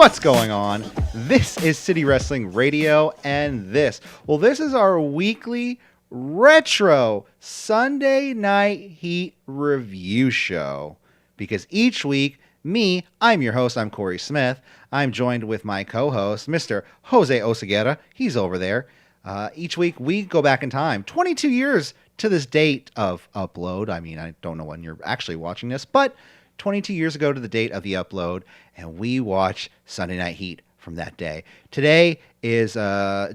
What's going on? This is City Wrestling Radio, and this is our weekly retro Sunday Night Heat review show. Because each week, I'm your host, I'm Corey Smith. I'm joined with my co-host, Mr. Jose Oseguera. He's over there. Each week, we go back in time, 22 years to this date of upload. I mean, I don't know when you're actually watching this, but 22 years ago to the date of the upload, and we watch Sunday Night Heat from that day. Today is,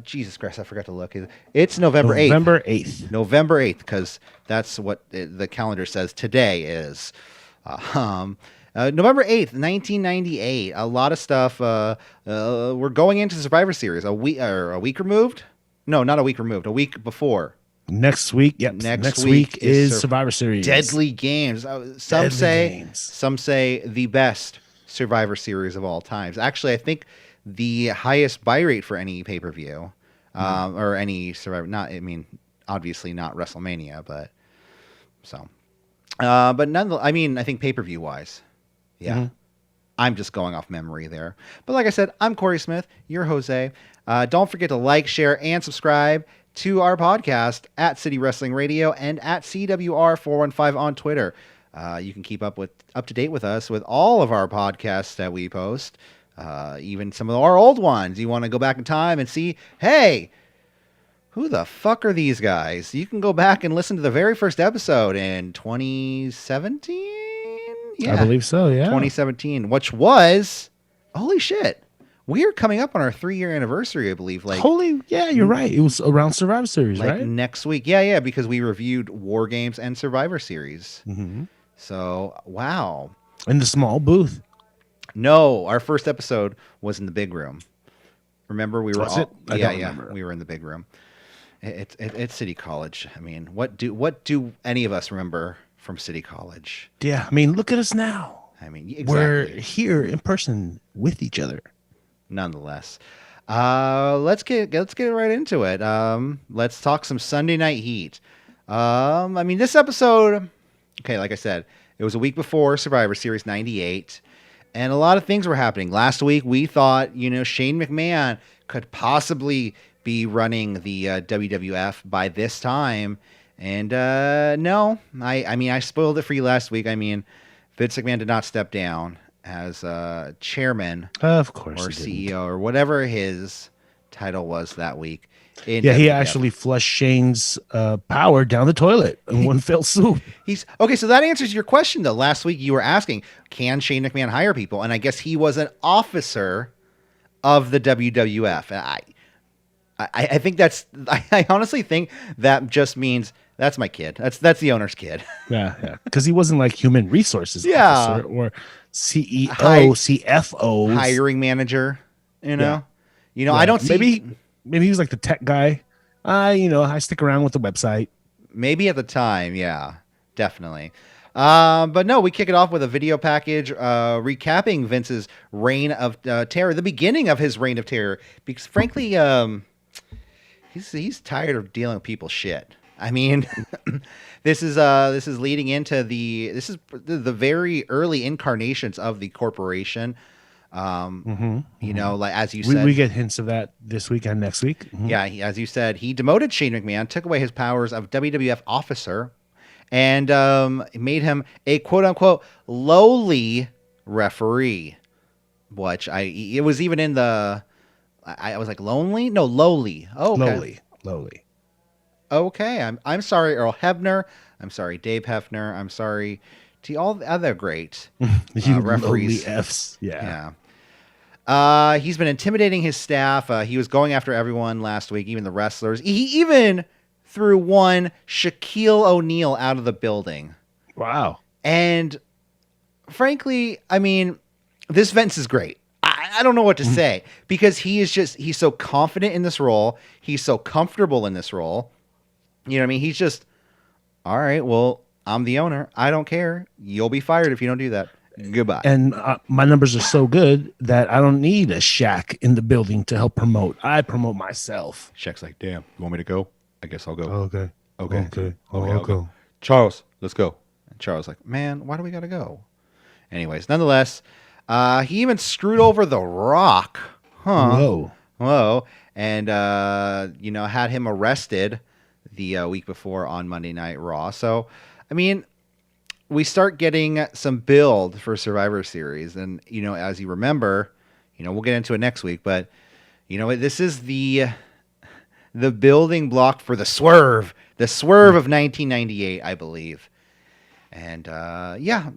Jesus Christ, I forgot to look. It's November 8th. November 8th, because that's what the calendar says today is. November 8th, 1998. A lot of stuff. We're going into Survivor Series. A week removed? No, not a week removed. A week before. Next week, yep. Next week is Survivor Series. Deadly Games. Some say the best Survivor Series of all times. Actually, I think the highest buy rate for any pay-per-view or any Survivor. Obviously not WrestleMania, but so. But nonetheless, I think pay-per-view wise, yeah. Mm-hmm. I'm just going off memory there. But like I said, I'm Corey Smith. You're Jose. Don't forget to like, share, and subscribe to our podcast at City Wrestling Radio and at CWR415 on Twitter. You can keep up to date with us with all of our podcasts that we post, even some of our old ones. You want to go back in time and see, hey, who the fuck are these guys? You can go back and listen to the very first episode in 2017? Yeah. I believe so, yeah. 2017, which was, holy shit. We are coming up on our 3-year anniversary, I believe. Yeah, you're right. It was around Survivor Series, right? Next week. Yeah, because we reviewed War Games and Survivor Series. Mm-hmm. So, wow. In the small booth. No, our first episode was in the big room. Remember, we were I don't remember. We were in the big room. It's City College. I mean, what do any of us remember from City College? Yeah, look at us now. Exactly. We're here in person with each other. Nonetheless, let's get right into it. Let's talk some Sunday Night Heat. This episode, okay, like I said, it was a week before Survivor Series 98, and a lot of things were happening. Last week, we thought, Shane McMahon could possibly be running the WWF by this time, and no, I spoiled it for you last week. Vince McMahon did not step down as chairman, of course, or CEO, or whatever his title was that week. He actually flushed Shane's power down the toilet in one fell swoop. Okay, so that answers your question, though. Last week you were asking, can Shane McMahon hire people? And I guess he was an officer of the WWF. And I think I honestly think that just means that's my kid. That's the owner's kid. Yeah. Because he wasn't like human resources officer or CEO, CFO, hiring manager. Yeah. I don't see. Maybe he was like the tech guy. I stick around with the website. Maybe at the time, yeah, definitely. But no, we kick it off with a video package recapping Vince's reign of terror, the beginning of his reign of terror, because frankly, he's tired of dealing with people's shit. This is leading into the very early incarnations of the corporation. As you said, we get hints of that this week and next week. Mm-hmm. Yeah, as you said, he demoted Shane McMahon, took away his powers of WWF officer, and made him a quote unquote lowly referee. Which it was even in the, I was like lonely? No, lowly. Oh, okay. Lowly. Okay, I'm sorry, Earl Hebner. I'm sorry, Dave Hefner. I'm sorry to all the other great referees. F's. Yeah. He's been intimidating his staff. He was going after everyone last week, even the wrestlers. He even threw one Shaquille O'Neal out of the building. Wow. And frankly, this Vince is great. I don't know what to say, because he's so confident in this role. He's so comfortable in this role. He's just, all right, well, I'm the owner. I don't care. You'll be fired if you don't do that. Goodbye. And my numbers are so good that I don't need a Shaq in the building to help promote. I promote myself. Shaq's like, damn, you want me to go? I guess I'll go. Okay. I'll go. Charles, let's go. And Charles like, man, why do we got to go? Anyways, nonetheless, He even screwed over The Rock. Huh. Whoa. And, had him arrested the week before on Monday Night Raw. So, I mean, we start getting some build for Survivor Series. And, as you remember, we'll get into it next week. But, this is the building block for the Swerve. The Swerve of 1998, I believe. And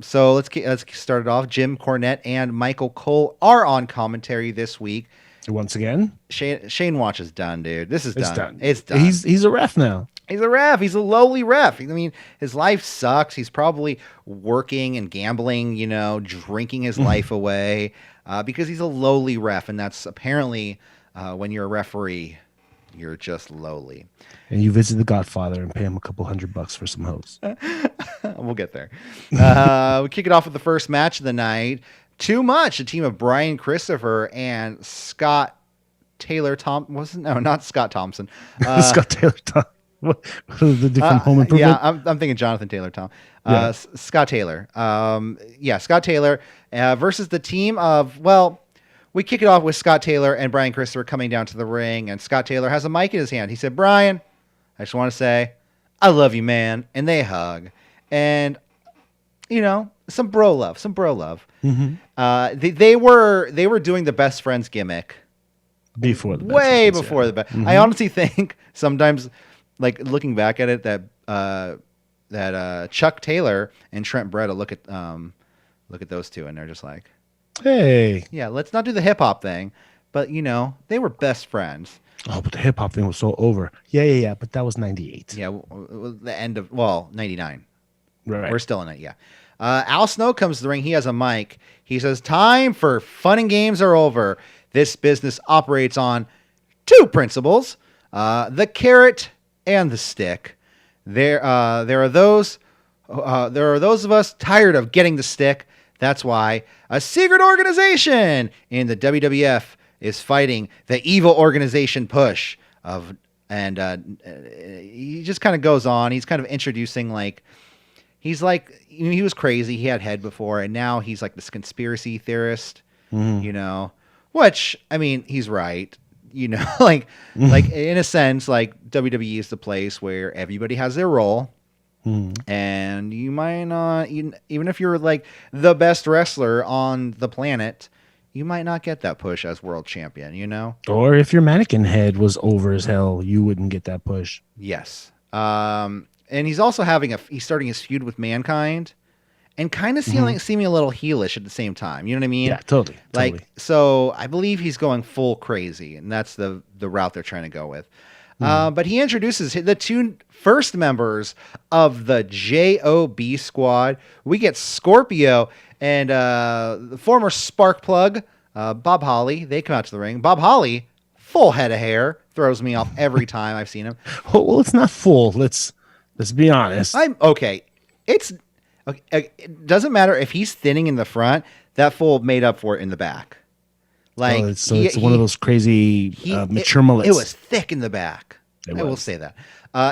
so let's start it off. Jim Cornette and Michael Cole are on commentary this week. Once again, Shane Watch is done, dude. This is done. It's done. He's a ref now. He's a ref. He's a lowly ref. I mean, his life sucks. He's probably working and gambling, drinking his life away because he's a lowly ref, and that's apparently when you're a referee, you're just lowly. And you visit the Godfather and pay him a couple $100 for some hose. We'll get there. We kick it off with the first match of the night. Too Much, a team of Brian Christopher and Scott Taylor not Scott Thompson. Scott Taylor Thompson. What are the different home improvement? Yeah, I'm thinking Jonathan Taylor Tom. Scott Taylor. Scott Taylor versus the team of, we kick it off with Scott Taylor and Brian Christopher coming down to the ring, and Scott Taylor has a mic in his hand. He said, "Brian, I just want to say, I love you, man." And they hug. And, some bro love. Mm-hmm. They were doing the best friends gimmick. Before the best. Mm-hmm. I honestly think sometimes, like looking back at it, that Chuck Taylor and Trent Beretta look at those two and they're just like, hey, yeah, let's not do the hip hop thing, but they were best friends. Oh, but the hip hop thing was so over. Yeah. But that was 98. Yeah, the end of 99. Right. We're still in it. Yeah. Al Snow comes to the ring. He has a mic. He says, "Time for fun and games are over. This business operates on two principles: the carrot and the stick. There are those of us tired of getting the stick. That's why a secret organization in the WWF is fighting the evil organization push of." And he just kind of goes on. He's kind of introducing he's like, he was crazy. He had head before, and now he's like this conspiracy theorist. Mm-hmm. Which, I mean, he's right. Like in a sense, like WWE is the place where everybody has their role. And you might not, even if you're like the best wrestler on the planet, you might not get that push as world champion, Or if your mannequin head was over as hell, you wouldn't get that push. Yes. And he's also he's starting his feud with Mankind. And kind of seeming a little heelish at the same time. You know what I mean? Yeah, totally. So I believe he's going full crazy, and that's the route they're trying to go with. But he introduces the two first members of the J.o.B squad. We get Scorpio and the former Spark Plug, Bob Holly. They come out to the ring. Bob Holly, full head of hair, throws me off every time I've seen him. Well, it's not full. Let's be honest. I'm okay. It doesn't matter if he's thinning in the front. That fool made up for it in the back. It's one of those crazy mature mullets. It was thick in the back. I will say that.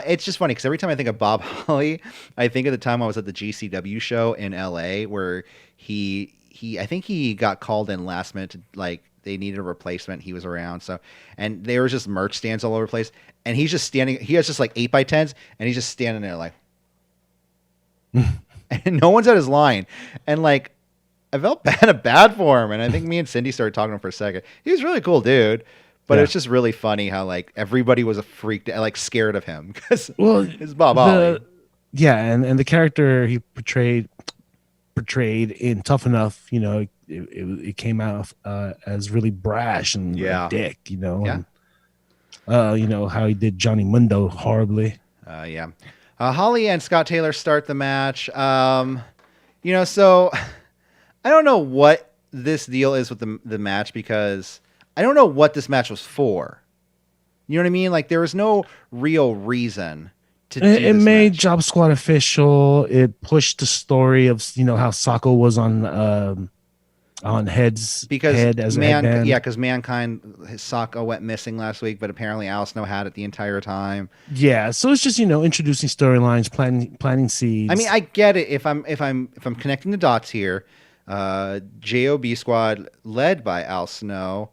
It's just funny because every time I think of Bob Holly, I think of the time I was at the GCW show in LA where I think he got called in last minute to, they needed a replacement. He was around. And there was just merch stands all over the place. And he's just standing. He has just 8x10s, and he's just standing there and no one's at his line. And I felt bad for him. And I think me and Cindy started talking to him for a second. He was a really cool dude. But it's just really funny how everybody was scared of him because it's Bob Holly. Yeah, and the character he portrayed in Tough Enough, it came out as really brash and a dick, Yeah. And, how he did Johnny Mundo horribly. Yeah. Holly and Scott Taylor start the match. So I don't know what this deal is with the match because I don't know what this match was for. You know what I mean? There was no real reason to do this. It made match. Job Squad official. It pushed the story of how Socko was on Head's head as a headband. Yeah, because Mankind, his Socko went missing last week, but apparently Al Snow had it the entire time. Yeah, so it's just introducing storylines, planting seeds. I mean, I get it if I'm connecting the dots here. J.o.B squad led by Al Snow.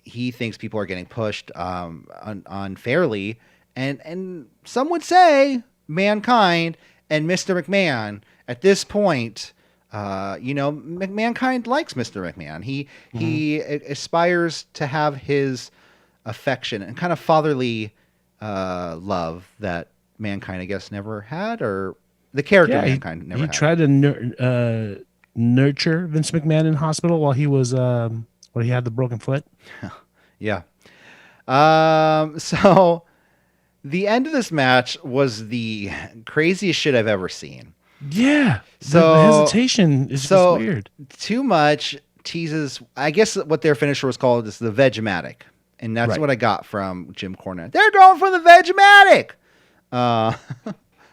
He thinks people are getting pushed unfairly, and some would say Mankind and Mr. McMahon at this point. Mankind likes Mr. McMahon. He aspires to have his affection and kind of fatherly love that Mankind, I guess, never had, or the character Mankind never had. He tried to nurture Vince McMahon in hospital while he was when he had the broken foot. Yeah. So the end of this match was the craziest shit I've ever seen. Yeah. So the hesitation is just weird. Too much teases. I guess what their finisher was called is the Vegematic. And that's what I got from Jim Cornette. They're going for the Vegematic.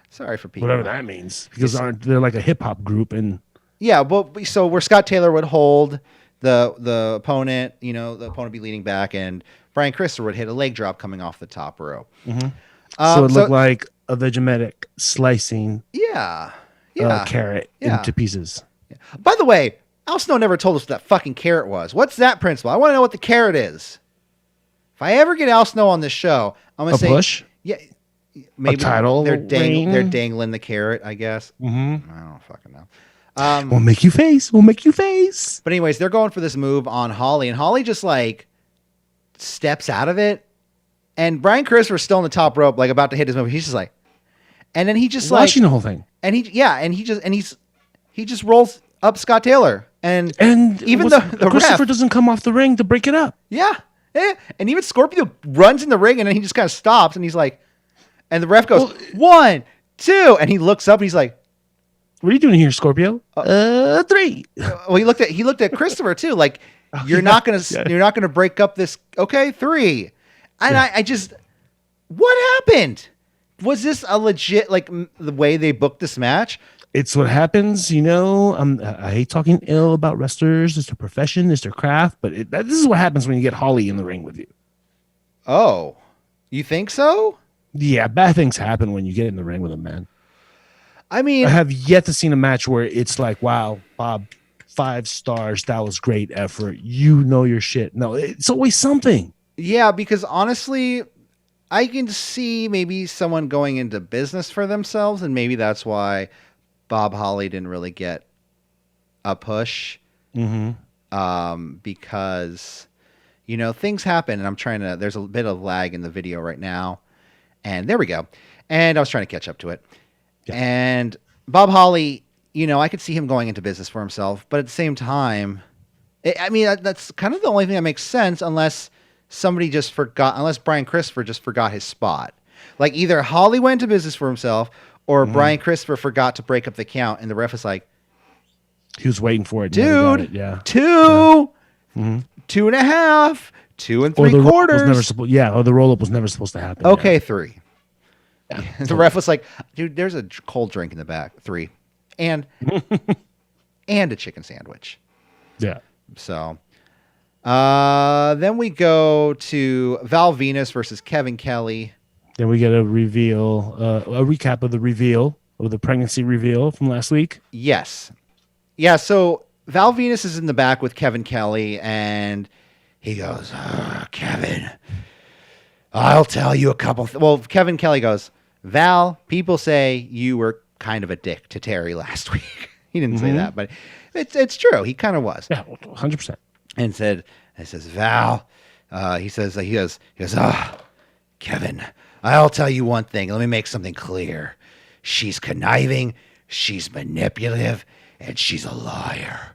Sorry for people. Whatever that means. Because they're like a hip hop group. And yeah, but so where Scott Taylor would hold the opponent, the opponent be leaning back, and Brian Christopher would hit a leg drop coming off the top rope. Mm-hmm. So it looked like a Vegematic slicing carrot into pieces. Yeah. By the way, Al Snow never told us what that fucking carrot was. What's that principle? I want to know what the carrot is. If I ever get Al Snow on this show, I'm going to say... push? Yeah. Maybe a title they're dangling the carrot, I guess. Mm-hmm. I don't fucking know. We'll make you face. We'll make you face. But anyways, they're going for this move on Holly, and Holly just like steps out of it. And Brian Christopher's still on the top rope, like about to hit his move. He's just like... And then he just watching the whole thing. And he just rolls up Scott Taylor. And even the Christopher ref doesn't come off the ring to break it up. Yeah. And even Scorpio runs in the ring, and then he just kind of stops, and he's like, and the ref goes, 1, 2, and he looks up, and he's like, "What are you doing here, Scorpio?" 3. Well, he looked at Christopher too, like, you're not gonna break up this. Okay, 3. And I just, what happened? Was this a legit, like, the way they booked this match? It's what happens, I hate talking ill about wrestlers. It's their profession, it's their craft, but this is what happens when you get Holly in the ring with you. Oh, you think so? Yeah, bad things happen when you get in the ring with a man. I mean, I have yet to see a match where it's like, wow, Bob, 5 stars. That was great effort. You know your shit. No, it's always something. Yeah, because honestly, I can see maybe someone going into business for themselves, and maybe that's why Bob Holly didn't really get a push. Mm-hmm. Because, things happen, and there's a bit of lag in the video right now. And there we go. And I was trying to catch up to it. Yeah. And Bob Holly, I could see him going into business for himself, but at the same time, that's kind of the only thing that makes sense unless Brian Christopher just forgot his spot. Like either Holly went into business for himself or Brian Christopher forgot to break up the count, and the ref was like, he was waiting for it. Dude, 2, 2.5, 2 3/4. Or the roll up was never supposed to happen. Okay, 3. Yeah. The ref was like, dude, there's a cold drink in the back. 3. And a chicken sandwich. Yeah. So then we go to Val Venis versus Kevin Kelly. Then we get a reveal, a recap of the reveal, of the pregnancy reveal from last week. Yes. Yeah, so Val Venis is in the back with Kevin Kelly, and he goes, Kevin, I'll tell you a couple. Well, Kevin Kelly goes, Val, people say you were kind of a dick to Terry last week. He didn't say that, but it's true. He kind of was. Yeah, 100%. And says, Val, he goes, Kevin, I'll tell you one thing. Let me make something clear. She's conniving, she's manipulative, and she's a liar.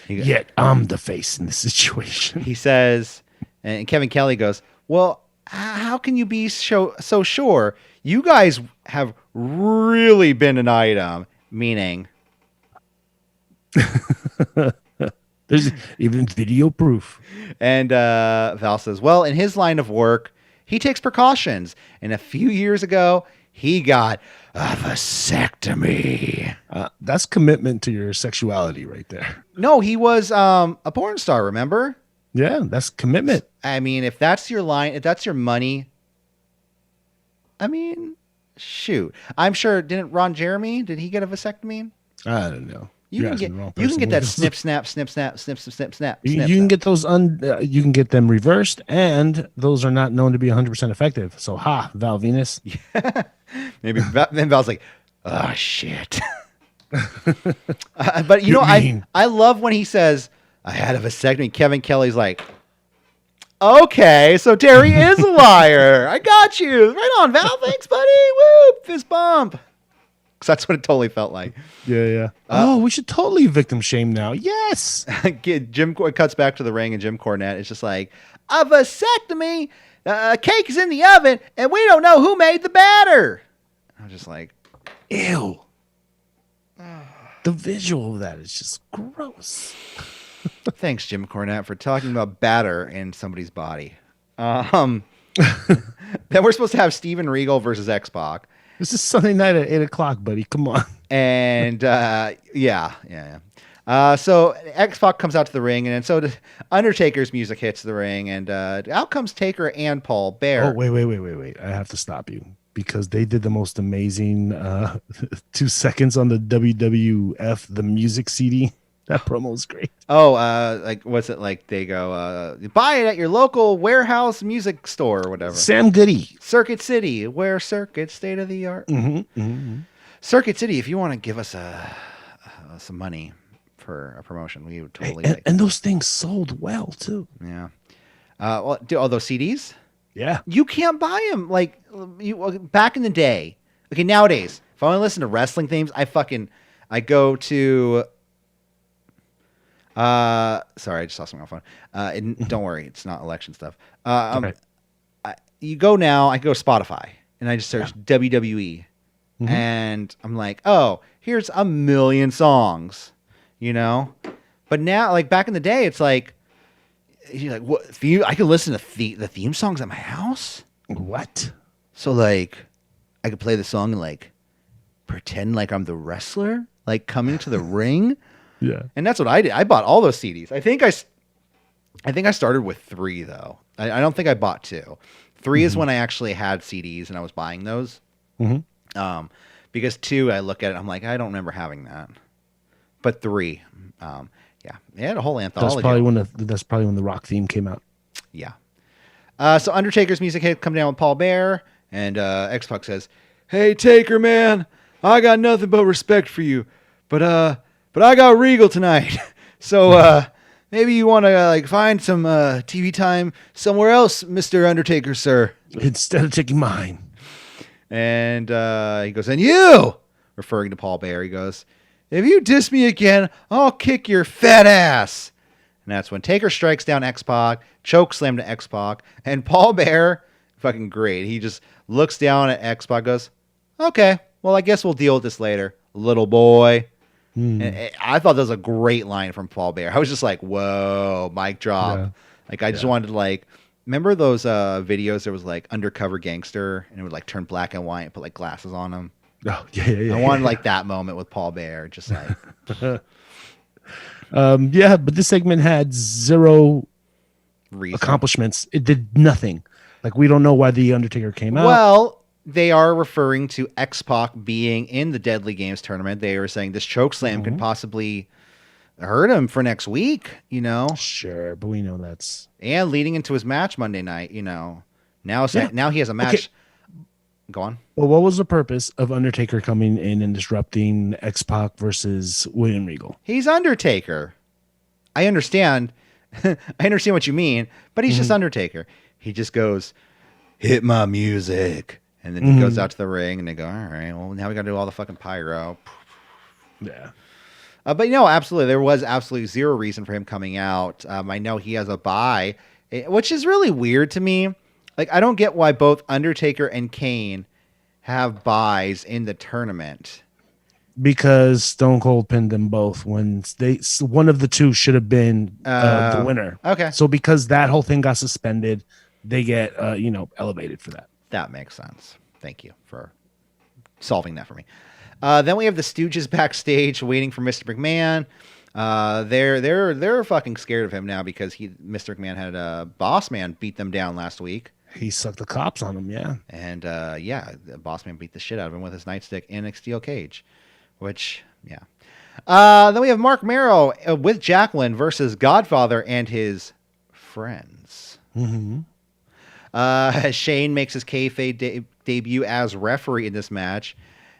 Yet I'm the face in this situation. He says, and Kevin Kelly goes, well, how can you be so sure? You guys have really been an item, meaning... There's even video proof. And Val says, well, in his line of work, he takes precautions. And a few years ago, he got a vasectomy. That's commitment to your sexuality right there. No, he was a porn star, remember? Yeah, that's commitment. I mean, if that's your line, if that's your money, I mean, shoot. I'm sure, didn't Ron Jeremy, did he get a vasectomy? I don't know. You can get that snip, snap, snip, snap, snip, snip, snip, snap. You can get those you can get them reversed, and those are not known to be 100% effective. So, Val Venis. Yeah. Maybe then Val's like, oh shit. But I love when he says, I had a vasectomy. Kevin Kelly's like, okay, so Terry is a liar. I got you. Right on, Val. Thanks, buddy. Woo! Fist bump. Because that's what it totally felt like. Yeah. We should totally victim shame now. Yes. Jim cuts back to the ring, and Jim Cornette is just like, a vasectomy? Cake is in the oven, and we don't know who made the batter. I'm just like, ew. The visual of that is just gross. Thanks, Jim Cornette, for talking about batter in somebody's body. Then we're supposed to have Steven Regal versus X-Pac. This is Sunday night at 8:00, buddy. Come on. And yeah. So X-Pac comes out to the ring, and so Undertaker's music hits the ring, and out comes Taker and Paul Bear. Oh, wait. I have to stop you because they did the most amazing 2 seconds on the WWF The Music CD. That promo was great. Oh, like what's it like? They go, buy it at your local warehouse music store or whatever. Sam Goody. Circuit City, where Circuit state of the art. Mm-hmm. Circuit City, if you want to give us some money for a promotion, we would totally. And those things sold well too. Yeah. Well, do all those CDs? Yeah. You can't buy them like back in the day. Okay, nowadays, if I want to listen to wrestling themes, I go to. Sorry, I just saw something on my phone. Don't worry, it's not election stuff. Okay. You go now. I go to Spotify and I just search WWE, and I'm like, oh, here's a million songs, But now, like back in the day, it's like, you're like, what? I could listen to the theme songs at my house. What? So like, I could play the song and like pretend like I'm the wrestler, like coming to the ring. Yeah. And that's what I did. I bought all those CDs. I think I started with 3 though. I don't think I bought 2. 3 is when I actually had CDs and I was buying those. Mm-hmm. Because 2, I look at it, I'm like, I don't remember having that. But 3, they had a whole anthology. That's probably when the Rock theme came out. Yeah. So Undertaker's music hit come down with Paul Bear, and X-Pac says, "Hey Taker, man, I got nothing but respect for you, but I got Regal tonight, so maybe you want to find some TV time somewhere else, Mr. Undertaker, sir, instead of taking mine." And he goes, "And you," referring to Paul Bear, he goes, "if you diss me again, I'll kick your fat ass." And that's when Taker strikes down X-Pac, choke slam to X-Pac, and Paul Bear, fucking great. He just looks down at X-Pac, goes, "Okay, well, I guess we'll deal with this later, little boy." And I thought that was a great line from Paul Bear. I was just like, whoa, mic drop. Yeah. Like, I just wanted to remember those videos? There was undercover gangster, and it would turn black and white and put glasses on him. Oh, yeah. I wanted that moment with Paul Bear, just like. But this segment had zero reason. Accomplishments. It did nothing. We don't know why the Undertaker came out. Well, they are referring to X-Pac being in the Deadly Games tournament. They were saying this chokeslam could possibly hurt him for next week, Sure, but we know that's... And leading into his match Monday night, Now he has a match. Okay. Go on. Well, what was the purpose of Undertaker coming in and disrupting X-Pac versus William Regal? He's Undertaker. I understand. I understand what you mean, but he's just Undertaker. He just goes, "Hit my music." And then he goes out to the ring, and they go, "All right, well, now we got to do all the fucking pyro." Yeah. But absolutely, there was absolutely zero reason for him coming out. I know he has a bye, which is really weird to me. I don't get why both Undertaker and Kane have buys in the tournament. Because Stone Cold pinned them both when one of the two should have been the winner. Okay. So because that whole thing got suspended, they get elevated for that. That makes sense. Thank you for solving that for me. Then we have the Stooges backstage waiting for Mr. McMahon. They're fucking scared of him now because Mr. McMahon had a Boss Man beat them down last week. He sucked the cops on him, yeah. And the Boss Man beat the shit out of him with his nightstick in a steel cage, which, yeah. Then we have Marc Mero with Jacqueline versus Godfather and his friends. Mm-hmm. Shane makes his kayfabe debut as referee in this match.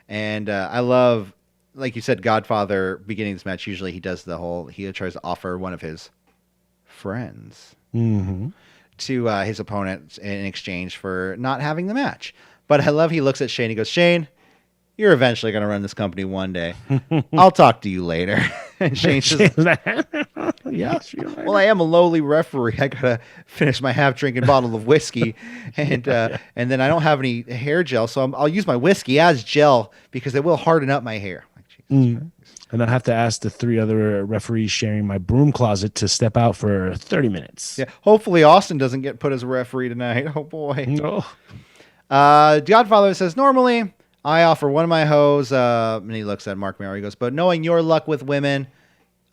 And I love, like you said, Godfather beginning this match. Usually he does he tries to offer one of his friends to his opponent in exchange for not having the match. But I love he looks at Shane. He goes, Shane, you're eventually going to run this company one day. I'll talk to you later. And Shane says, yeah, sure. well, I am a lowly referee. I got to finish my half-drinking bottle of whiskey. And then I don't have any hair gel, so I'll use my whiskey as gel because it will harden up my hair. And I have to ask the 3 other referees sharing my broom closet to step out for 30 minutes. Yeah, hopefully Austin doesn't get put as a referee tonight. Oh, boy. No. Godfather says, normally I offer one of my hoes, and he looks at Marc Mero. He goes, but knowing your luck with women,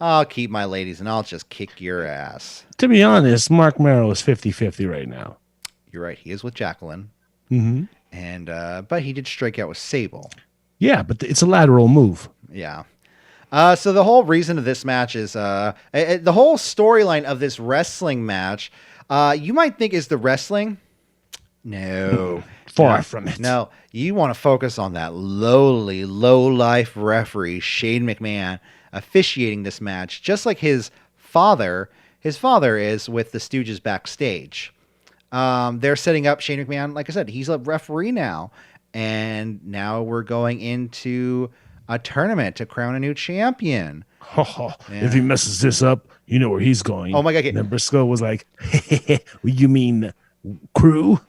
I'll keep my ladies and I'll just kick your ass. To be honest, Marc Mero is 50-50 right now. You're right. He is with Jacqueline. Mm-hmm. And but he did strike out with Sable. Yeah, but it's a lateral move. Yeah. So the whole reason of this match is the whole storyline of this wrestling match. You might think is the wrestling. No. Far from it. No. You want to focus on that lowly, low-life referee, Shane McMahon, officiating this match, just like his father. His father is with the Stooges backstage. They're setting up Shane McMahon. Like I said, he's a referee now. And now we're going into a tournament to crown a new champion. If he messes this up, you know where he's going. Oh, my God. And then Briscoe was like, you mean crew?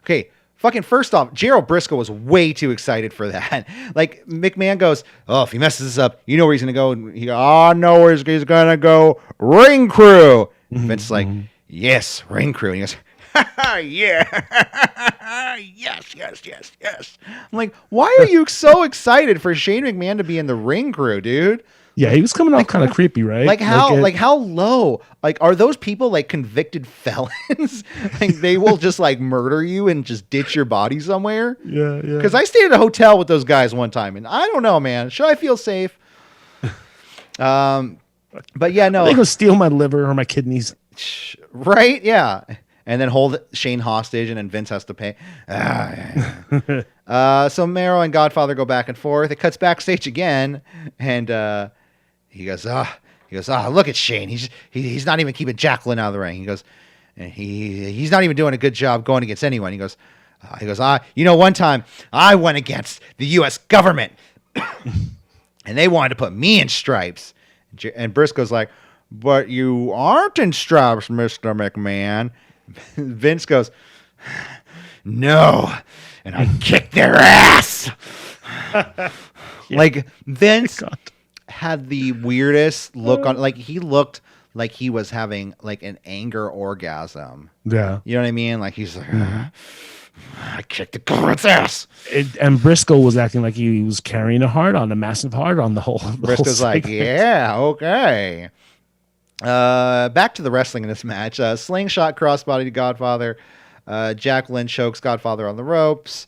Okay. Fucking first off, Gerald Briscoe was way too excited for that. Like, McMahon goes, oh, if he messes this up, you know where he's going to go. And he goes, oh, no, where he's going to go. Ring crew. Vince's like, yes, ring crew. And he goes, yeah. yes. I'm like, why are you so excited for Shane McMahon to be in the ring crew, dude? Yeah, he was coming off kind of creepy, right? Like how low? Like, are those people like convicted felons? Like they will just like murder you and just ditch your body somewhere? Yeah. Because I stayed at a hotel with those guys one time, and I don't know, man. Should I feel safe? But yeah, no. They gonna steal my liver or my kidneys, right? Yeah, and then hold Shane hostage, and then Vince has to pay. So Mero and Godfather go back and forth. It cuts backstage again, and he goes, look at Shane. He's not even keeping Jacqueline out of the ring. He goes, he's not even doing a good job going against anyone. He goes, one time I went against the U.S. government, and they wanted to put me in stripes. And Briscoe's like, but you aren't in stripes, Mr. McMahon. Vince goes, no, and I kicked their ass. Like Vince had the weirdest look on, like he looked like he was having like an anger orgasm. Yeah, you know what I mean? Like he's like, I kicked the government's ass. And Briscoe was acting like he was carrying a massive heart on the whole. Briscoe's like, yeah, okay. Back to the wrestling in this match. Slingshot crossbody to Godfather. Jacqueline chokes Godfather on the ropes.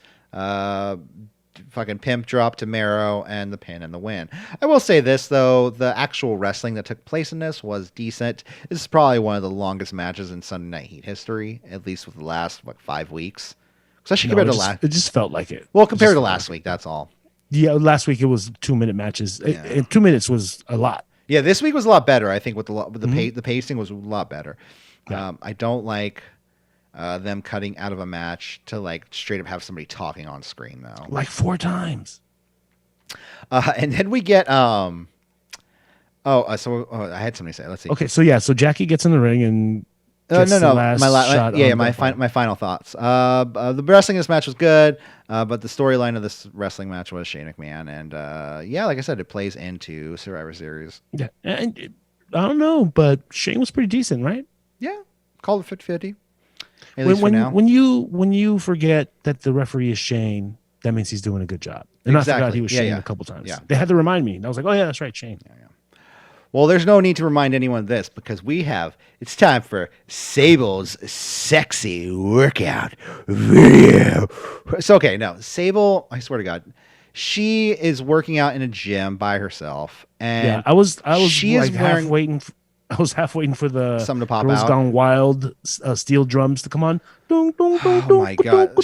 Fucking pimp drop to Mero, and the pin and the win. I will say this, though. The actual wrestling that took place in this was decent. This is probably one of the longest matches in Sunday Night Heat history, at least with the last, 5 weeks? Especially compared to last. It just felt like it. Well, compared to last week, that's all. Yeah, last week it was 2-minute matches. Yeah. 2 minutes was a lot. Yeah, this week was a lot better. I think with the pacing was a lot better. Yeah. I don't like them cutting out of a match to like straight up have somebody talking on screen though. Like 4 times. And then we get I had something to say. Let's see. Okay, so Jackie gets in the ring and my final thoughts. The wrestling in this match was good, but the storyline of this wrestling match was Shane McMahon, and like I said, it plays into Survivor Series. Yeah, and I don't know, but Shane was pretty decent, right? Yeah, call it 50-50. At least for now. When you forget that the referee is Shane, that means he's doing a good job. And exactly. I forgot he was Shane a couple times. Yeah. They had to remind me, and I was like, oh yeah, that's right, Shane. Yeah. Well, there's no need to remind anyone of this because it's time for Sable's sexy workout video. So, okay, no, Sable, I swear to God, she is working out in a gym by herself, and I was she like is wearing I was half waiting for the something to pop Girls out. Gone Wild steel drums to come on. Oh my god!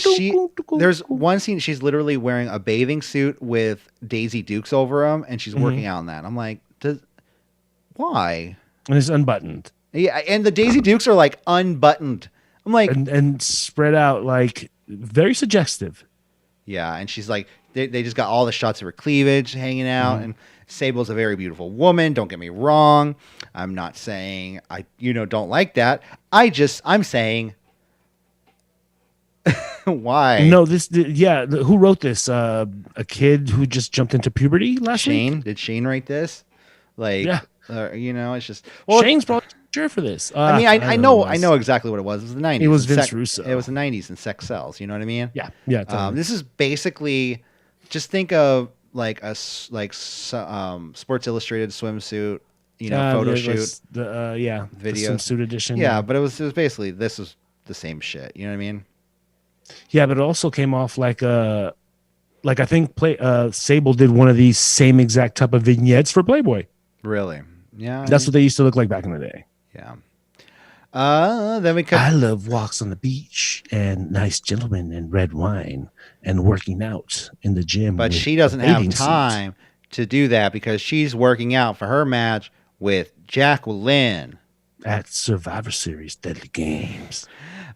There's one scene. She's literally wearing a bathing suit with Daisy Dukes over them, and she's working out in that. I'm like, why? And it's unbuttoned. Yeah, and the Daisy Dukes are like unbuttoned. I'm like, and spread out, like very suggestive. Yeah, and she's like, they just got all the shots of her cleavage hanging out, and Sable's a very beautiful woman. Don't get me wrong. I'm not saying I don't like that. I'm saying why? No, who wrote this? A kid who just jumped into puberty last week? Did Shane write this? Like, it's just Shane's probably sure for this. I mean, I know exactly what it was. It was the 90s. It was Vince Russo. It was the 90s and sex sells. You know what I mean? Yeah, yeah. Totally. This is basically, just think of like Sports Illustrated swimsuit, photo shoot, the video swimsuit edition. Yeah, but it was basically this was the same shit. You know what I mean? Yeah, but it also came off like I think Sable did one of these same exact type of vignettes for Playboy. Really? Yeah. That's what they used to look like back in the day. Yeah. Then we I love walks on the beach and nice gentlemen and red wine and working out in the gym. But she doesn't have time to do that because she's working out for her match with Jacqueline at Survivor Series Deadly Games.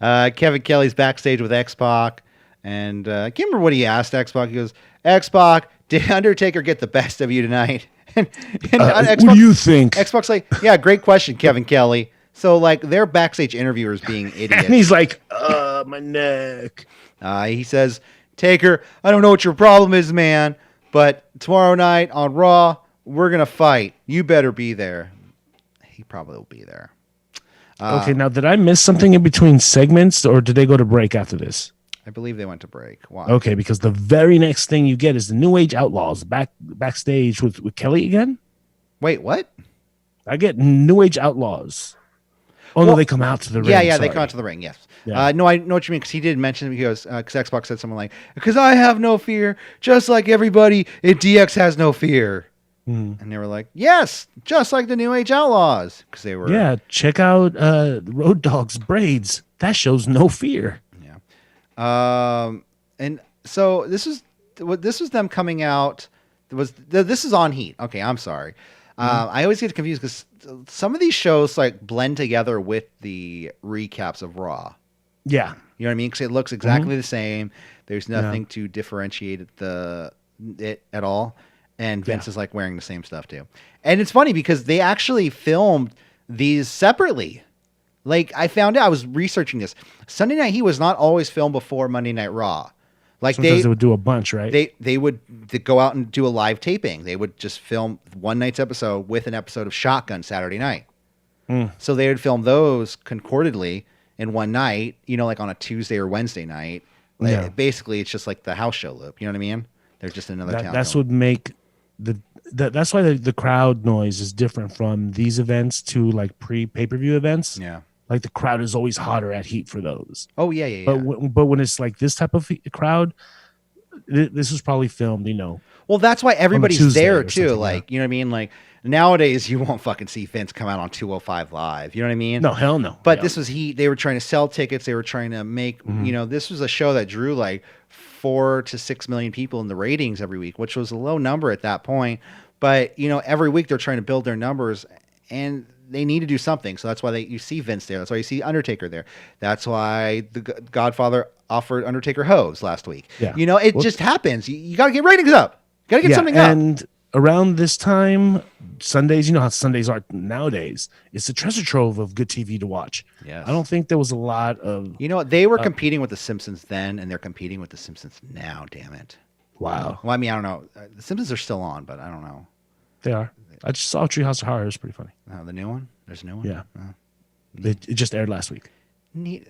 Kevin Kelly's backstage with X-Pac, and I can't remember what he asked X-Pac. He goes, X-Pac, did Undertaker get the best of you tonight? and what do you think? X-Pac's like, yeah, great question, Kevin Kelly. So, like, their backstage interviewers being idiots. And he's like, my neck. He says, Taker, I don't know what your problem is, man, but tomorrow night on Raw, we're going to fight. You better be there. He probably will be there. Okay, now, did I miss something in between segments, or did they go to break after this? I believe they went to break. Why? Okay, because the very next thing you get is the New Age Outlaws backstage with Kelly again. Wait, what? I get New Age Outlaws. Oh, no, they come out to the ring. Yeah, they come out to the ring, yes. Yeah. No, I know what you mean, because he did mention, because Xbox said something like, because I have no fear, just like everybody in DX has no fear. And they were like, yes, just like the New Age Outlaws. Because they were... Yeah, check out Road Dogg's braids. That shows no fear. Yeah. And so this was them coming out. This is on Heat. Okay, I'm sorry. I always get confused because some of these shows like blend together with the recaps of Raw. Yeah. You know what I mean? Because it looks exactly the same. There's nothing to differentiate it at all. And Vince is like wearing the same stuff too. And it's funny because they actually filmed these separately. Like I found out, I was researching this. Sunday Night Heat was not always filmed before Monday Night Raw. Like sometimes they would do a bunch, right? They would go out and do a live taping. They would just film one night's episode with an episode of Shotgun Saturday night. So they would film those concordedly in one night, like on a Tuesday or Wednesday night. Like, basically, it's just like the house show loop. You know what I mean? They're just another town. That's what make that's why the crowd noise is different from these events to like pay-per-view events. Yeah. Like the crowd is always hotter at Heat for those. Oh yeah. But when it's like this type of crowd, this was probably filmed, Well, that's why everybody's there too. Like, you know what I mean? Like nowadays, you won't fucking see Vince come out on 205 Live. You know what I mean? No, hell no. But this was Heat. They were trying to sell tickets. They were trying to make. This was a show that drew like 4 to 6 million people in the ratings every week, which was a low number at that point. But every week they're trying to build their numbers, and they need to do something. So that's why you see Vince there. That's why you see Undertaker there. That's why the Godfather offered Undertaker hose last week. Yeah. It just happens. You got to get ratings up. You got to get something up. And around this time, Sundays, you know how Sundays are nowadays, it's a treasure trove of good TV to watch. Yes. I don't think there was a lot of... they were competing with The Simpsons then, and they're competing with The Simpsons now, damn it. Wow. Well, I mean, I don't know. The Simpsons are still on, but I don't know. They are. I just saw Treehouse of Horror. It was pretty funny. Oh, the new one? There's a new one? Yeah. It just aired last week. Neat.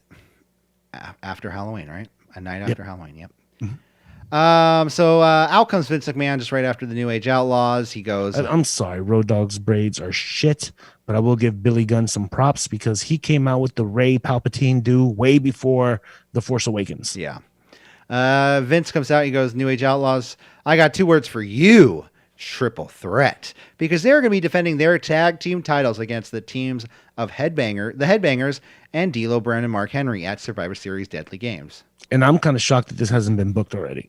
After Halloween, right? A night after Halloween, yep. Mm-hmm. So out comes Vince McMahon just right after the New Age Outlaws. He goes... I'm sorry. Road Dogg's braids are shit, but I will give Billy Gunn some props because he came out with the Ray Palpatine do way before The Force Awakens. Yeah. Vince comes out. He goes, New Age Outlaws, I got 2 words for you. Triple threat. Because they're going to be defending their tag team titles against the teams of the Headbangers, and D'Lo Brown and Mark Henry at Survivor Series Deadly Games. And I'm kind of shocked that this hasn't been booked already.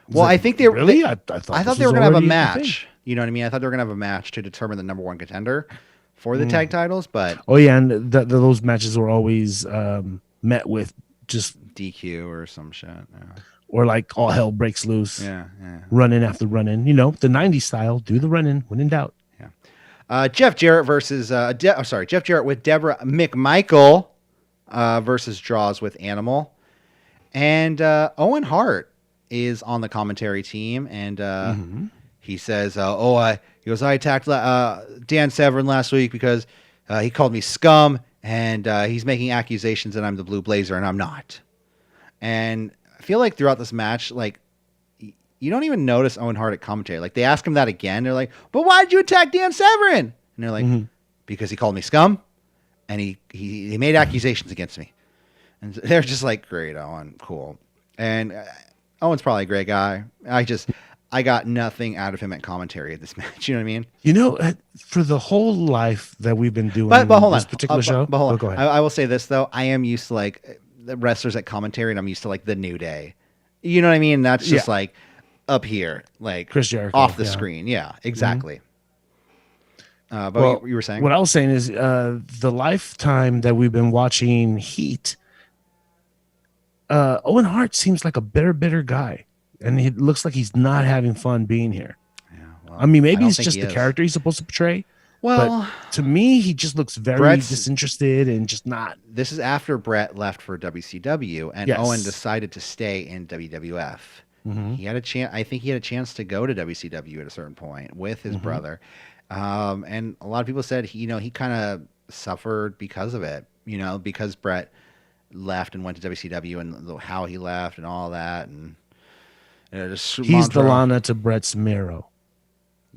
Well, I think they really. I thought they were going to have a match. You know what I mean? I thought they were going to have a match to determine the number 1 contender for the tag titles. But and those matches were always met with just DQ or some shit. Yeah. Or like all hell breaks loose. Yeah. Run-in after run-in. You know, the 90s style. Do the run-in when in doubt. Yeah. Jeff Jarrett versus Jeff Jarrett with Deborah McMichael versus Droz with Animal. And Owen Hart is on the commentary team, and he says, I attacked Dan Severn last week because he called me scum, and he's making accusations that I'm the Blue Blazer, and I'm not. And I feel like throughout this match, like, you don't even notice Owen Hart at commentary. Like, they ask him that again. They're like, but why did you attack Dan Severn? And they're like, because he called me scum, and he made accusations against me. And they're just like, great, Owen, cool. And Owen's probably a great guy. I got nothing out of him at commentary at this match. You know what I mean? You know, for the whole life that we've been doing but hold this on. particular show. But hold on. Go ahead. I will say this, though. I am used to, like, the wrestlers at commentary, and I'm used to, like, the New Day. You know what I mean? That's just, like, up here. Like, Chris Jericho, off the screen. Yeah, exactly. But you were saying? What I was saying is the lifetime that we've been watching Heat, Owen Hart seems like a bitter guy. And it looks like he's not having fun being here. Yeah, well, I mean, maybe it's just the character he's supposed to portray. Well, but to me, he just looks very disinterested and just not. This is after Brett left for WCW, and Owen decided to stay in WWF. He had a chance. I think he had a chance to go to WCW at a certain point with his brother. And a lot of people said he kind of suffered because of it. Because Brett left and went to WCW, and how he left and all that, and. He's the Lana to Brett's Mero.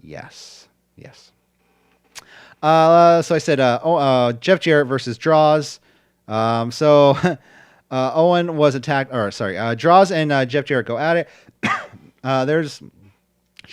Yes. So I said, Jeff Jarrett versus Droz. Owen was attacked. Droz and Jeff Jarrett go at it. There's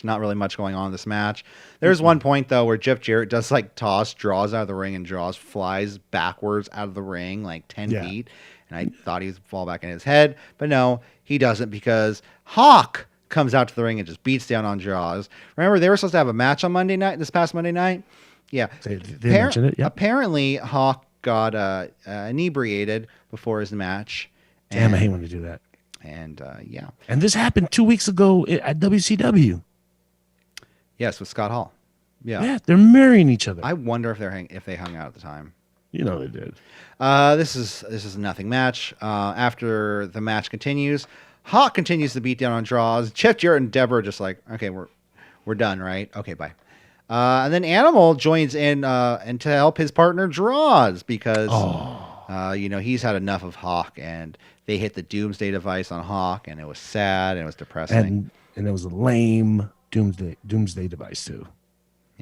not really much going on in this match. There's one point though where Jeff Jarrett does like toss Droz out of the ring, and Droz flies backwards out of the ring like 10 feet. And I thought he'd fall back in his head, but no, he doesn't, because Hawk comes out to the ring and just beats down on Droz. Remember, they were supposed to have a match on this past Monday night? Yeah. They mentioned it, yeah. Apparently, Hawk got inebriated before his match. Damn, I hate when they do that. And, yeah. And this happened 2 weeks ago at WCW. Yes, with Scott Hall. Yeah, they're marrying each other. I wonder if they hung out at the time. You know they did. This is a nothing match. After the match continues, Hawk continues to beat down on Droz. Jeff Jarrett and Deborah are just like, okay, we're done, right? Okay, bye. And then Animal joins in and to help his partner Droz, because he's had enough of Hawk, and they hit the Doomsday device on Hawk, and it was sad and it was depressing. And it was a lame Doomsday device too.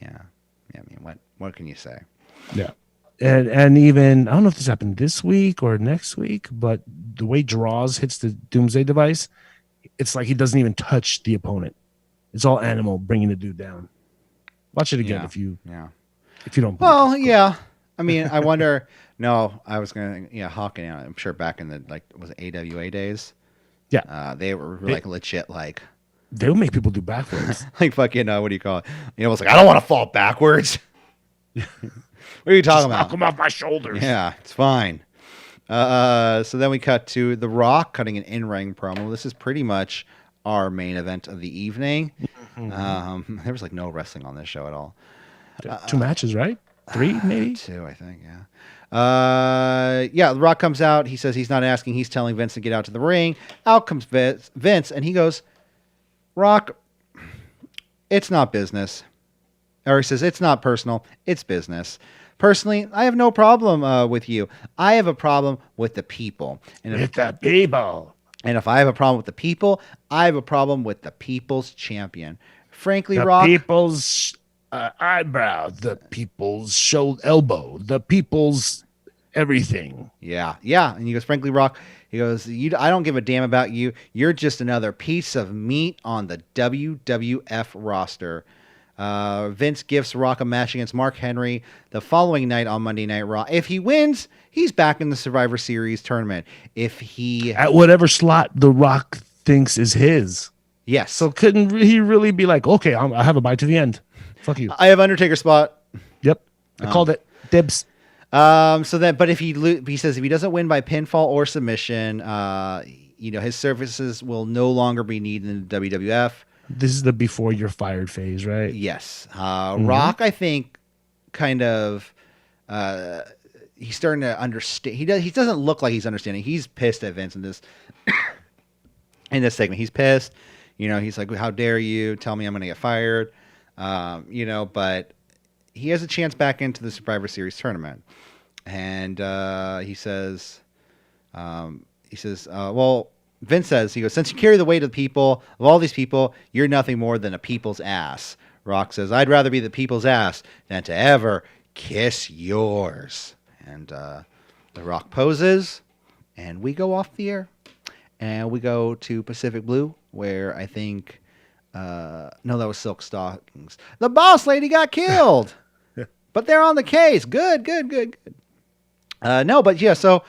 Yeah. I mean, what can you say? Yeah. And even, I don't know if this happened this week or next week, but the way Droz hits the Doomsday device, it's like he doesn't even touch the opponent. It's all Animal bringing the dude down. Watch it again if you don't. Well, yeah. I mean, I wonder. No, I was gonna. Hawk. I'm sure back in the was it AWA days. Yeah. They were like legit like. They'll make people do backwards. Like fucking what do you call it? It's like, I don't want to fall backwards. What are you talking about? Knock them off my shoulders. Yeah, it's fine. So then we cut to The Rock cutting an in-ring promo. This is pretty much our main event of the evening. There was like no wrestling on this show at all. 2 matches, right? 3 maybe? 2, I think, yeah. The Rock comes out. He says he's not asking. He's telling Vince to get out to the ring. Out comes Vince, and he goes, Rock, it's not business. Or he says, it's not personal. It's business. Personally, I have no problem with you. I have a problem with the people. And with the people. And if I have a problem with the people, I have a problem with the people's champion. Frankly, the Rock. The people's eyebrow. The people's elbow. The people's everything. Yeah. And he goes, frankly, Rock, he goes, I don't give a damn about you. You're just another piece of meat on the WWF roster. Vince gifts Rock a match against Mark Henry the following night on Monday Night Raw. If he wins, he's back in the Survivor Series tournament. If he... At whatever slot The Rock thinks is his. Yes. So couldn't he really be like, okay, I have a bye to the end. Fuck you. I have Undertaker spot. Yep. I called it. Dibs. But if he says if he doesn't win by pinfall or submission, his services will no longer be needed in the WWF. This is the before you're fired phase, right? Yes. Rock, I think, kind of, he's starting to understand. He doesn't look like he's understanding. He's pissed at Vince in this segment. He's pissed. He's like, how dare you tell me I'm going to get fired? But he has a chance back into the Survivor Series tournament. And he says, well, Vince says, he goes, since you carry the weight of the people, of all these people, you're nothing more than a people's ass. Rock says, I'd rather be the people's ass than to ever kiss yours. And The Rock poses, and we go off the air. And we go to Pacific Blue, where I think, no, that was Silk Stockings. The boss lady got killed, but they're on the case. Good. So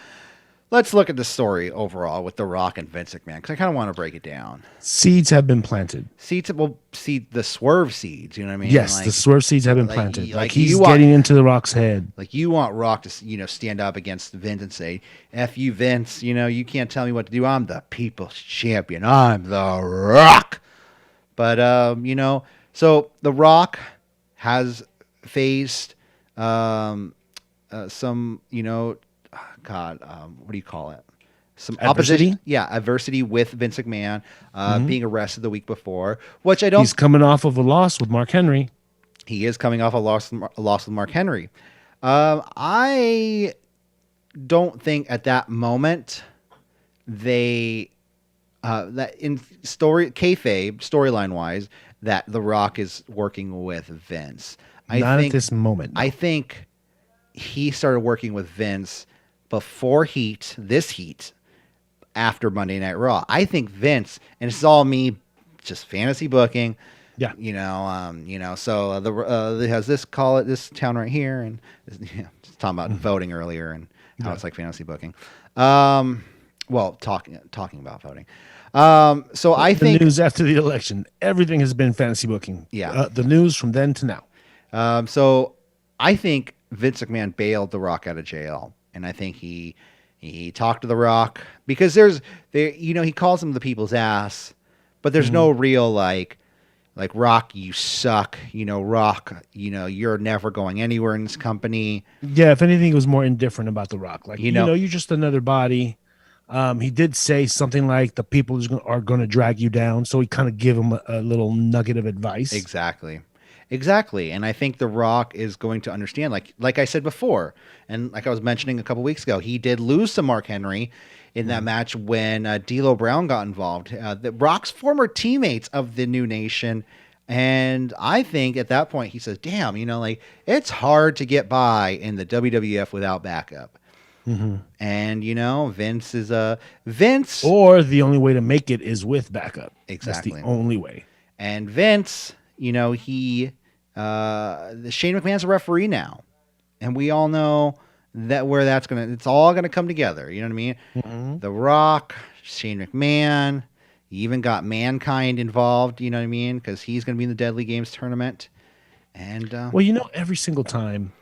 let's look at the story overall with The Rock and Vince McMahon, because I kind of want to break it down. Seeds have been planted. The swerve seeds, you know what I mean? Yes, the swerve seeds have been planted. Like he's getting into The Rock's head. Like you want Rock to, stand up against Vince and say, F you, Vince, you can't tell me what to do. I'm the people's champion. I'm The Rock. But, so The Rock has faced some, what do you call it? Some adversity? Opposition. Yeah, adversity with Vince McMahon being arrested the week before, which I don't... He's coming off of a loss with Mark Henry. He is coming off a loss with Mark Henry. I don't think at that moment that in kayfabe, storyline-wise, that The Rock is working with Vince. Not at this moment. No. I think he started working with Vince before this heat, after Monday Night Raw. I think Vince, and it's all me, just fantasy booking. Yeah. So it has this this town right here, and just talking about voting earlier and how it's like fantasy booking. Talking about voting. So I think the news after the election, everything has been fantasy booking. Yeah. The news from then to now. So I think Vince McMahon bailed The Rock out of jail, and I think he talked to The Rock because he calls him the people's ass, but there's no real like Rock, you suck, Rock, you're never going anywhere in this company. Yeah, if anything, it was more indifferent about The Rock. Like, you're just another body. He did say something like the people are going to drag you down, so he kind of give him a little nugget of advice. Exactly. And I think The Rock is going to understand, like I said before, and like I was mentioning a couple weeks ago, he did lose to Mark Henry in that match when D'Lo Brown got involved. The Rock's former teammates of the New Nation. And I think at that point he says, damn, it's hard to get by in the WWF without backup. Mm-hmm. And, Vince is Vince. Or the only way to make it is with backup. Exactly. That's the only way. And Vince, Shane McMahon's a referee now, and we all know that it's all gonna come together. You know what I mean? Mm-hmm. The Rock, Shane McMahon, you even got Mankind involved. You know what I mean? Because he's gonna be in the Deadly Games tournament. And every single time,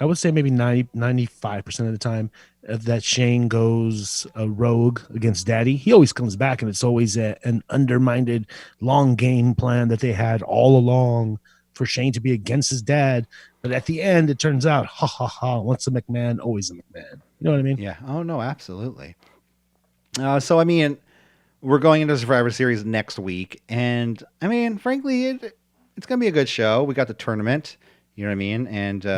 I would say maybe 95% of the time that Shane goes rogue against Daddy, he always comes back, and it's always an undermined long game plan that they had all along for Shane to be against his dad. But at the end, it turns out, once a McMahon, always a McMahon. You know what I mean? Yeah. Oh, no, absolutely. We're going into Survivor Series next week, and, frankly, it's going to be a good show. We got the tournament, you know what I mean? And, hold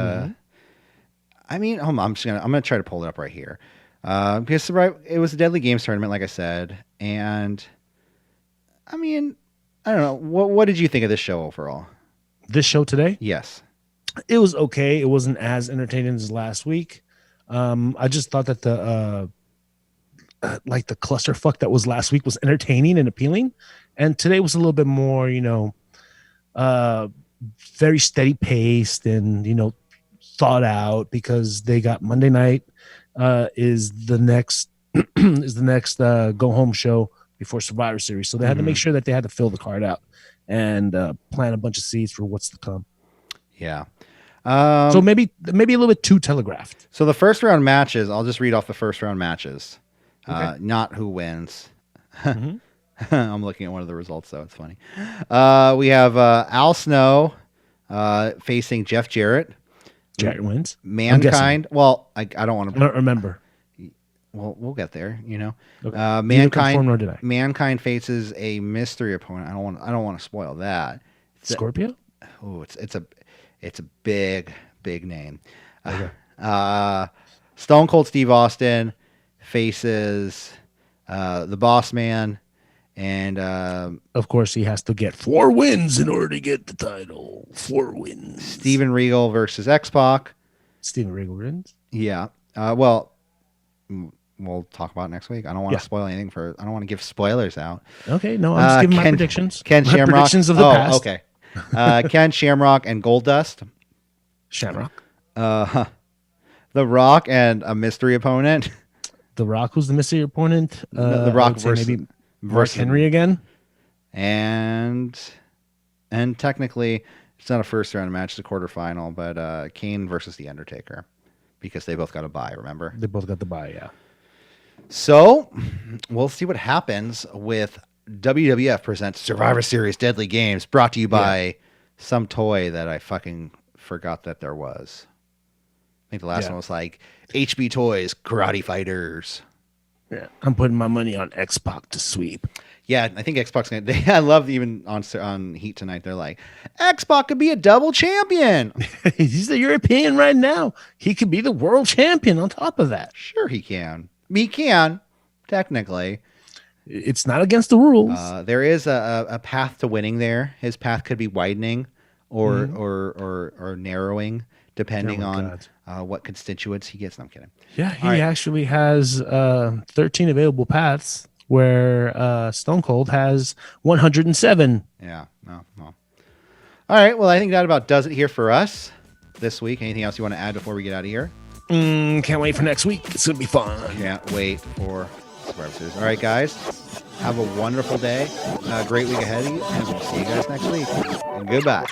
on, I'm going to try to pull it up right here. Because it was a Deadly Games tournament, like I said. And, I don't know. What did you think of this show overall? This show today? Yes. It was okay. It wasn't as entertaining as last week. I just thought that the like the clusterfuck that was last week was entertaining and appealing, and today was a little bit more, very steady paced and thought out, because they got Monday night is the next go home show before Survivor Series, so they had to make sure that they had to fill the card out and plant a bunch of seeds for what's to come. Yeah. So maybe a little bit too telegraphed. So the first round matches, I'll just read off the first round matches, Okay. not who wins. Mhm. I'm looking at one of the results, though. It's funny. We have Al Snow facing Jeff Jarrett. Jarrett wins. Mankind. Well, I don't want I to. don't remember. Well, we'll get there. Okay. Neither confirmed Mankind. nor did I. Mankind faces a mystery opponent. I don't want to spoil that. Scorpio. It's a big name. Okay. Stone Cold Steve Austin faces the Boss Man, and Of course, he has to get 4 wins in order to get the title. 4 wins. Steven Regal versus X-Pac. Steven Regal wins. Yeah. Well, we'll talk about it next week. I don't want to spoil anything I don't want to give spoilers out. Okay, no, I'm just giving my predictions. Ken My Shamrock. predictions of the past. Okay. Ken Shamrock and Goldust. Shamrock. The Rock and a mystery opponent. The Rock, who's the mystery opponent? The I Rock would say versus maybe Mark Henry again. And technically, it's not a first round match; it's a quarterfinal. But Kane versus the Undertaker, because they both got a bye. Remember? They both got the bye. Yeah. So we'll see what happens with WWF presents Survivor Series Deadly Games, brought to you by some toy that I fucking forgot that there was. I think the last one was like HB Toys Karate Fighters. Yeah, I'm putting my money on X-Pac to sweep. Yeah, I think X-Pac's gonna. I love even on Heat tonight. They're like, X-Pac could be a double champion. He's the European right now. He could be the world champion on top of that. Sure, he can. He can, technically. It's not against the rules. There is a path to winning there. His path could be widening or narrowing, depending on what constituents he gets. No, I'm kidding. Yeah, he actually has 13 available paths, where Stone Cold has 107. Yeah, no. All right, well, I think that about does it here for us this week. Anything else you want to add before we get out of here? Can't wait for next week. It's going to be fun. Can't wait for Survivor Series. All right, guys, have a wonderful day. Great week ahead of you, and we'll see you guys next week. And goodbye.